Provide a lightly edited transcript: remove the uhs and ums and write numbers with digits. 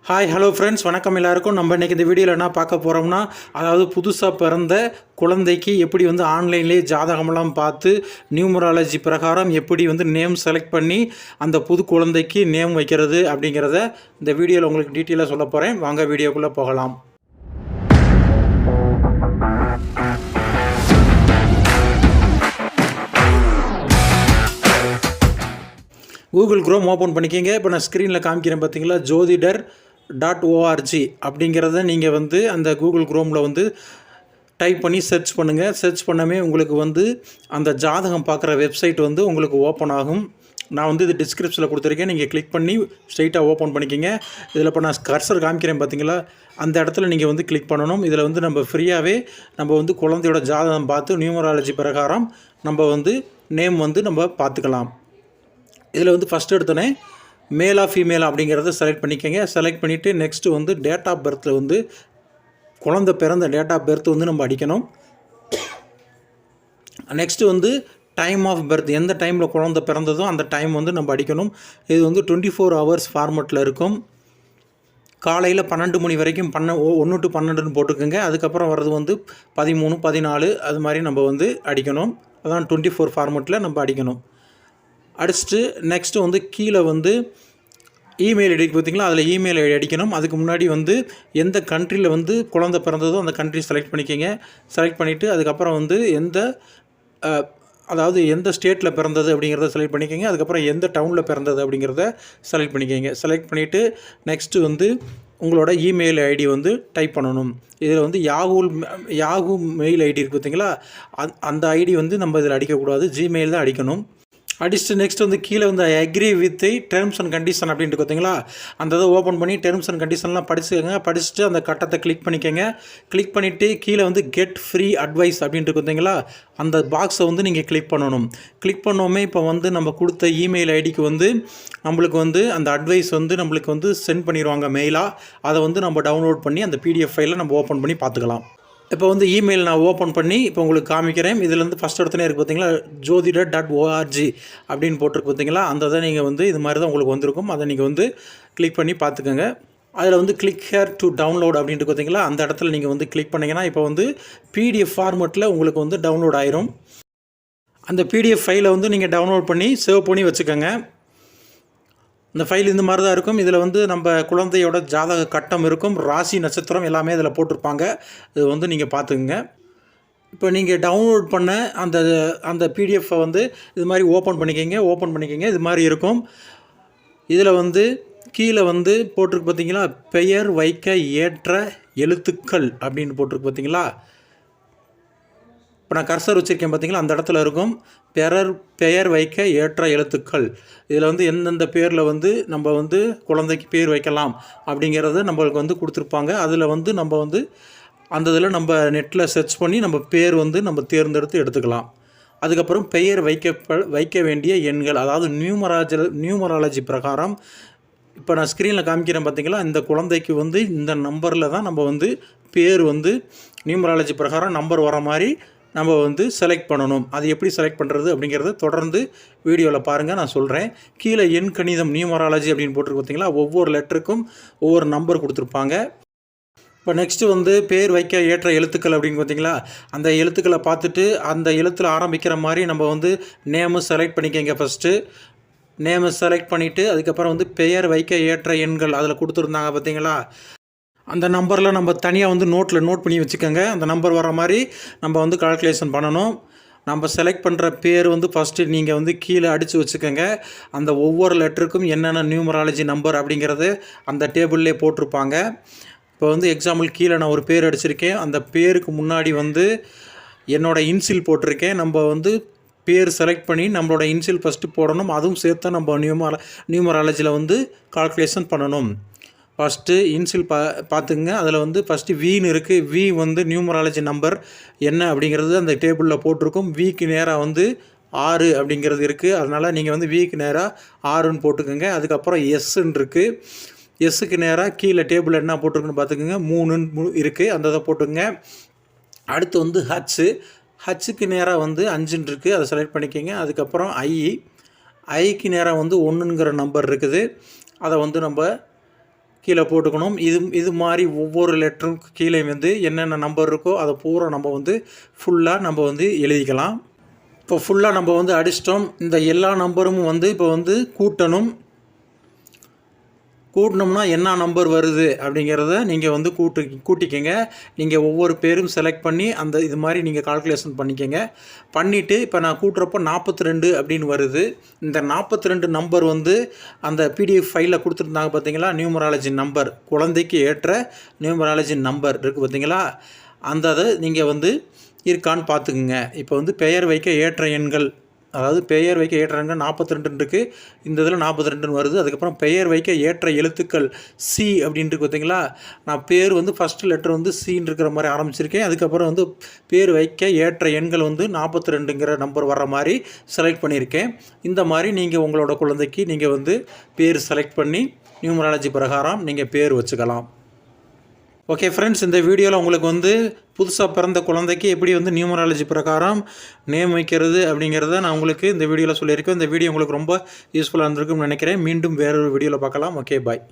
Hi hello friends, வணக்கம் எல்லாருக்கும். நம்ம இன்றைக்கி இந்த வீடியோவில் என்ன பார்க்க போகிறோம்னா, அதாவது புதுசாக பிறந்த குழந்தைக்கு எப்படி வந்து ஆன்லைன்லேயே ஜாதகமெல்லாம் பார்த்து நியூமராலஜி பிரகாரம் எப்படி வந்து நேம் செலக்ட் பண்ணி அந்த புது குழந்தைக்கு நேம் வைக்கிறது அப்படிங்கிறத இந்த வீடியோவில் உங்களுக்கு டீட்டெயிலாக சொல்ல போகிறேன். வாங்க வீடியோக்குள்ளே போகலாம். கூகுள் குரோம் ஓப்பன் பண்ணிக்கிங்க. இப்போ நான் ஸ்க்ரீனில் காமிக்கிறேன் பார்த்தீங்களா, jodhidar.org அப்படிங்கிறத நீங்கள் வந்து அந்த கூகுள் குரோமில் வந்து டைப் பண்ணி சர்ச் பண்ணுங்கள். சர்ச் பண்ணவே உங்களுக்கு வந்து அந்த ஜாதகம் பார்க்குற வெப்சைட் வந்து உங்களுக்கு ஓப்பன் ஆகும். நான் வந்து இது டிஸ்கிரிப்ஷனில் கொடுத்துருக்கேன், நீங்கள் கிளிக் பண்ணி ஸ்ட்ரைட்டாக ஓப்பன் பண்ணிக்கிங்க. இதில் இப்போ நான் கர்சர் காமிக்கிறேன் பார்த்தீங்களா, அந்த இடத்துல நீங்கள் வந்து கிளிக் பண்ணணும். இதில் வந்து நம்ம ஃப்ரீயாகவே நம்ம வந்து குழந்தையோட ஜாதகம் பார்த்து நியூமராலஜி பிரகாரம் நம்ம வந்து நேம் வந்து நம்ம பார்த்துக்கலாம். இதில் வந்து ஃபஸ்ட்டு எடுத்தோன்னே மேலா ஃபீமேலா அப்படிங்கிறத செலக்ட் பண்ணிக்கோங்க. செலக்ட் பண்ணிவிட்டு நெக்ஸ்ட்டு வந்து டேட் ஆஃப் பர்த்தில் வந்து குழந்தை பிறந்த டேட் ஆஃப் பர்த் வந்து நம்ம அடிக்கணும். நெக்ஸ்ட்டு வந்து டைம் ஆஃப் பர்த், எந்த டைமில் குழந்தை பிறந்ததோ அந்த டைம் வந்து நம்ம அடிக்கணும். இது வந்து 24 hours ஃபார்மெட்டில் இருக்கும். காலையில் 12 மணி வரைக்கும் 1 to 12ன்னு போட்டுக்கோங்க. அதுக்கப்புறம் வர்றது வந்து 13, 14 அது மாதிரி நம்ம வந்து அடிக்கணும். அதான் 24 ஃபார்மெட்டில் நம்ம அடிக்கணும். அடிச்சுட்டு நெக்ஸ்ட்டு வந்து கீழே வந்து இமெயில் ஐடி பார்த்திங்களா, அதில் இமெயில் ஐடி அடிக்கணும். அதுக்கு முன்னாடி வந்து எந்த கண்ட்ரியில் வந்து குழந்தை பிறந்ததோ அந்த கண்ட்ரி செலக்ட் பண்ணிக்கோங்க. செலக்ட் பண்ணிவிட்டு அதுக்கப்புறம் வந்து அதாவது எந்த ஸ்டேட்டில் பிறந்தது அப்படிங்கிறத செலக்ட் பண்ணிக்கோங்க. அதுக்கப்புறம் எந்த டவுனில் பிறந்தது அப்படிங்கிறத செலக்ட் பண்ணிக்கோங்க. செலக்ட் பண்ணிவிட்டு நெக்ஸ்ட்டு வந்து உங்களோட இமெயில் ஐடி வந்து டைப் பண்ணணும். இதில் வந்து யாஹூ மெயில் ஐடி இருக்குது பார்த்திங்களா, அந்த ஐடி வந்து நம்ம இதில் அடிக்கக்கூடாது, ஜிமெயில் தான் அடிக்கணும். அடிச்சுட்டு நெக்ஸ்ட் வந்து கீழே வந்து I agree with terms and condition அப்படின்ட்டு பார்த்தீங்களா, அந்த இதை ஓப்பன் பண்ணி டேர்ம்ஸ் அண்ட் கண்டிஷன்லாம் படிச்சுக்கோங்க. படிச்சுட்டு அந்த கட்டத்தை கிளிக் பண்ணிக்கோங்க. கிளிக் பண்ணிவிட்டு கீழே வந்து கெட் ஃப்ரீ அட்வைஸ் அப்படின்ட்டு பார்த்தீங்களா, அந்த பாக்ஸை வந்து நீங்கள் கிளிக் பண்ணணும். கிளிக் பண்ணோமே இப்போ வந்து நம்ம கொடுத்த இமெயில் ஐடிக்கு வந்து நம்மளுக்கு வந்து அந்த அட்வைஸ் வந்து நம்மளுக்கு வந்து சென்ட் பண்ணிடுவாங்க மெயிலாக. அதை வந்து நம்ம டவுன்லோட் பண்ணி அந்த பிடிஎஃப் ஃபைலில் நம்ம ஓப்பன் பண்ணி பார்த்துக்கலாம். இப்போ வந்து இமெயில் நான் ஓப்பன் பண்ணி இப்போ உங்களுக்கு காமிக்கிறேன். இதில் வந்து ஃபஸ்ட் இடத்துல இருக்குது பார்த்தீங்களா, jodhidar.org அப்படின்னு போட்டிருக்கு பார்த்தீங்களா, அந்த இதை நீங்கள் வந்து இது மாதிரி தான் உங்களுக்கு வந்திருக்கும். அதை நீங்கள் வந்து கிளிக் பண்ணி பார்த்துக்கோங்க. அதில் வந்து கிளிக் ஹேர் டு டவுன்லோட் அப்படின்ட்டு பார்த்தீங்களா, அந்த இடத்துல நீங்கள் வந்து கிளிக் பண்ணிங்கன்னா இப்போ வந்து பிடிஎஃப் ஃபார்மெட்டில் உங்களுக்கு வந்து டவுன்லோட் ஆயிரும். அந்த பிடிஎஃப் ஃபைலை வந்து நீங்கள் டவுன்லோட் பண்ணி சேவ் பண்ணி வச்சுக்கோங்க. இந்த ஃபைல் இந்த மாதிரி தான் இருக்கும். இதில் வந்து நம்ம குழந்தையோட ஜாதக கட்டம் இருக்கும், ராசி நட்சத்திரம் எல்லாமே இதில் போட்டிருப்பாங்க. இது வந்து நீங்கள் பார்த்துக்குங்க. இப்போ நீங்கள் டவுன்லோட் பண்ண அந்த பிடிஎஃப்பை வந்து இது மாதிரி ஓப்பன் பண்ணிக்கிங்க. இது மாதிரி இருக்கும். இதில் வந்து கீழே வந்து போட்டிருக்கு பார்த்தீங்களா, பெயர் வைக்க ஏற்ற எழுத்துக்கள் அப்படின்னு போட்டிருக்கு பார்த்தீங்களா. இப்போ நான் கர்சர் வச்சுருக்கேன் பார்த்தீங்களா, அந்த இடத்துல இருக்கும் பெயர் வைக்க ஏற்ற எழுத்துக்கள். இதில் வந்து எந்தெந்த பேரில் வந்து நம்ம வந்து குழந்தைக்கு பேர் வைக்கலாம் அப்படிங்கிறத நம்மளுக்கு வந்து கொடுத்துருப்பாங்க. அதில் வந்து நம்ம வந்து அந்த இதில் நம்ம நெட்டில் சர்ச் பண்ணி நம்ம பேர் வந்து நம்ம தேர்ந்தெடுத்து எடுத்துக்கலாம். அதுக்கப்புறம் பெயர் வைக்க வேண்டிய எண்கள், அதாவது நியூமராலஜி பிரகாரம் இப்போ நான் ஸ்க்ரீனில் காமிக்கிறேன் பார்த்தீங்களா, இந்த குழந்தைக்கு வந்து இந்த நம்பரில் தான் நம்ம வந்து பேர் வந்து நியூமராலஜி பிரகாரம் நம்பர் வர மாதிரி நம்ம வந்து செலக்ட் பண்ணணும். அது எப்படி செலக்ட் பண்ணுறது அப்படிங்கிறத தொடர்ந்து வீடியோவில் பாருங்கள், நான் சொல்கிறேன். கீழே எண் கணிதம் நியூமராலஜி அப்படின்னு போட்டிருக்கு பார்த்தீங்களா, ஒவ்வொரு லெட்டருக்கும் ஒவ்வொரு நம்பர் கொடுத்துருப்பாங்க. இப்போ நெக்ஸ்ட்டு வந்து பேர் வைக்க ஏற்ற எழுத்துக்கள் அப்படின்னு பார்த்தீங்களா, அந்த எழுத்துக்களை பார்த்துட்டு அந்த எழுத்தில் ஆரம்பிக்கிற மாதிரி நம்ம வந்து நேமு செலக்ட் பண்ணிக்கங்க. ஃபஸ்ட்டு நேமு செலக்ட் பண்ணிவிட்டு அதுக்கப்புறம் வந்து பெயர் வைக்க ஏற்ற எண்கள் அதில் கொடுத்துருந்தாங்க பார்த்தீங்களா, அந்த நம்பரில் நம்ம தனியாக வந்து நோட் பண்ணி வச்சுக்கோங்க. அந்த நம்பர் வர மாதிரி நம்ம வந்து கால்குலேஷன் பண்ணணும். நம்ம செலக்ட் பண்ணுற பேர் வந்து ஃபஸ்ட்டு நீங்கள் வந்து கீழே அடித்து வச்சுக்கோங்க. அந்த ஒவ்வொரு லெட்டருக்கும் என்னென்ன நியூமராலஜி நம்பர் அப்படிங்கிறது அந்த டேபிள்லே போட்டிருப்பாங்க. இப்போ வந்து எக்ஸாம்பிள் கீழே நான் ஒரு பேர் அடிச்சிருக்கேன். அந்த பேருக்கு முன்னாடி வந்து என்னோடய இன்சில் போட்டிருக்கேன். நம்ம வந்து பேர் செலக்ட் பண்ணி நம்மளோட இன்சில் ஃபஸ்ட்டு போடணும். அதுவும் சேர்த்து நம்ம நியூமராலஜியில் வந்து கால்குலேஷன் பண்ணணும். ஃபஸ்ட்டு இன்சில் பார்த்துங்க. அதில் வந்து ஃபஸ்ட்டு வீன்னு இருக்குது. வி வந்து நியூமராலஜி நம்பர் என்ன அப்படிங்கிறது அந்த டேபிளில் போட்டிருக்கும். விக்கு நேராக வந்து 6 அப்படிங்கிறது இருக்குது. அதனால் நீங்கள் வந்து விக்கு நேராக 6ன்னு போட்டுக்கோங்க. அதுக்கப்புறம் எஸ்ன்னு இருக்குது. எஸ்ஸுக்கு நேராக கீழே டேபிளில் என்ன போட்டிருக்குன்னு பார்த்துக்கோங்க, 3ன்னு இருக்குது, அந்த இதை போட்டுங்க. அடுத்து வந்து ஹச்சுக்கு நேராக வந்து 5ன்னு இருக்குது, அதை செலக்ட் பண்ணிக்கோங்க. அதுக்கப்புறம் ஐக்கு நேராக வந்து 1ங்கிற நம்பர் இருக்குது, அதை வந்து நம்ம கீழே போட்டுக்கணும். இது மாதிரி ஒவ்வொரு லெட்டரும் கீழே வந்து என்னென்ன நம்பர் இருக்கோ அதை பூரா நம்ம வந்து ஃபுல்லாக நம்ம வந்து எழுதிக்கலாம். இப்போ ஃபுல்லாக நம்ம வந்து அடிச்சிட்டோம். இந்த எல்லா நம்பரும் வந்து இப்போ வந்து கூட்டினோம்னா என்ன நம்பர் வருது அப்படிங்கிறத நீங்கள் வந்து கூட்டிக்கங்க. நீங்கள் ஒவ்வொரு பேரும் செலக்ட் பண்ணி அந்த இது மாதிரி நீங்கள் கால்குலேஷன் பண்ணிக்கங்க. பண்ணிவிட்டு இப்போ நான் கூட்டுறப்போ 42 அப்படின்னு வருது. இந்த 42 நம்பர் வந்து அந்த பிடிஎஃப் ஃபைலில் கொடுத்துருந்தாங்க பார்த்தீங்களா, நியூமராலஜி நம்பர், குழந்தைக்கு ஏற்ற நியூமராலஜி நம்பர் இருக்குது பார்த்தீங்களா, அந்த அதை நீங்கள் வந்து இருக்கான்னு பார்த்துக்குங்க. இப்போ வந்து பெயர் வைக்க ஏற்ற எண்கள், அதாவது பெயர் வைக்க ஏற்ற எண்கள் 42 இருக்குது. இந்த இதில் 42 வருது. அதுக்கப்புறம் பெயர் வைக்க ஏற்ற எழுத்துக்கள் சி அப்படின்ட்டு பார்த்தீங்களா, நான் பேர் வந்து ஃபஸ்ட்டு லெட்டர் வந்து சின்னு இருக்கிற மாதிரி ஆரம்பிச்சிருக்கேன். அதுக்கப்புறம் வந்து பேர் வைக்க ஏற்ற எண்கள் வந்து 42ங்கிற நம்பர் வர்ற மாதிரி செலக்ட் பண்ணியிருக்கேன். இந்த மாதிரி நீங்கள் உங்களோட குழந்தைக்கு நீங்கள் வந்து பேர் செலக்ட் பண்ணி நியூமராலஜி பிரகாரம் நீங்கள் பேர் வச்சுக்கலாம். ஓகே ஃப்ரெண்ட்ஸ், இந்த வீடியோவில் உங்களுக்கு வந்து புதுசாக பிறந்த குழந்தைக்கு எப்படி வந்து நியூமராலஜி பிரகாரம் நேம் வைக்கிறது அப்படிங்கிறத நான் உங்களுக்கு இந்த வீடியோவில் சொல்லியிருக்கேன். இந்த வீடியோ உங்களுக்கு ரொம்ப யூஸ்ஃபுல்லாக இருந்திருக்கும்னு நினைக்கிறேன். மீண்டும் வேறொரு வீடியோவில் பார்க்கலாம். ஓகே, பாய்.